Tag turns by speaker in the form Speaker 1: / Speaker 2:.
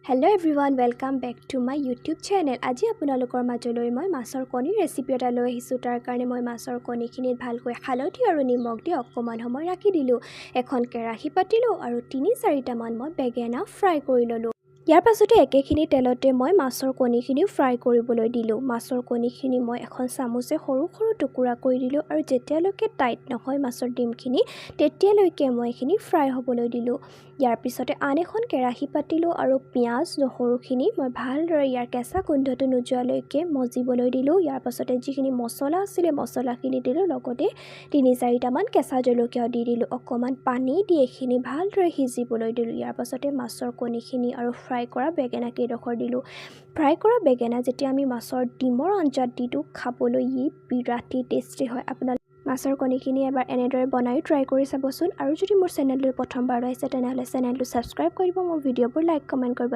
Speaker 1: Hello everyone, welcome back to my YouTube channel. আজি আপোনালোকৰ মাজলৈ মই মাছৰ কণী ৰেচিপি এটা লৈ আহিছোঁ। তাৰ কাৰণে মই মাছৰ কণীখিনিত ভালকৈ হালধি আৰু নিমখ দি অকমান সময় ৰাখি দিলোঁ। এখন কেৰাহী পাতিলোঁ আৰু 3-4টা মান মই বেঙেনা ফ্ৰাই কৰি ল'লোঁ। ইয়াৰ পাছতে একেখিনি তেলতে মই মাছৰ কণীখিনি ফ্ৰাই কৰিবলৈ দিলোঁ। মাছৰ কণীখিনি মই এখন চামুচে সৰু সৰু টুকুৰা কৰি দিলোঁ আৰু যেতিয়ালৈকে টাইট নহয় মাছৰ ডিমখিনি তেতিয়ালৈকে মই এইখিনি ফ্ৰাই হ'বলৈ দিলোঁ। ইয়াৰ পিছতে আন এখন কেৰাহী পাতিলোঁ আৰু পিঁয়াজ নহৰুখিনি মই ভালদৰে ইয়াৰ কেঁচা গোন্ধটো নোযোৱালৈকে মজিবলৈ দিলোঁ। ইয়াৰ পাছতে যিখিনি মছলা আছিলে মছলাখিনি দিলোঁ, লগতে 3-4টা মান কেঁচা জলকীয়াও দি দিলোঁ। অকণমান পানী দি এইখিনি ভালদৰে সিজিবলৈ দিলোঁ। ইয়াৰ পাছতে মাছৰ কণীখিনি আৰু ফ্ৰাই কৰা বেঙেনা কেইডোখৰ দিলোঁ। ফ্ৰাই কৰা বেঙেনা যেতিয়া আমি মাছৰ ডিমৰ আঞ্জাত দি দিওঁ, খাবলৈ ই বিৰাটেই টেষ্টি হয়। আপোনালোকে মাছৰ কণীখিনি এবাৰ এনেদৰে বনাই ট্ৰাই কৰি চাবচোন। আৰু যদি মোৰ চেনেলটো প্ৰথমবাৰ আহিছে তেনেহ'লে চেনেলটো ছাবস্ক্ৰাইব কৰিব, মোৰ ভিডিঅ'বোৰ লাইক কমেণ্ট কৰিব।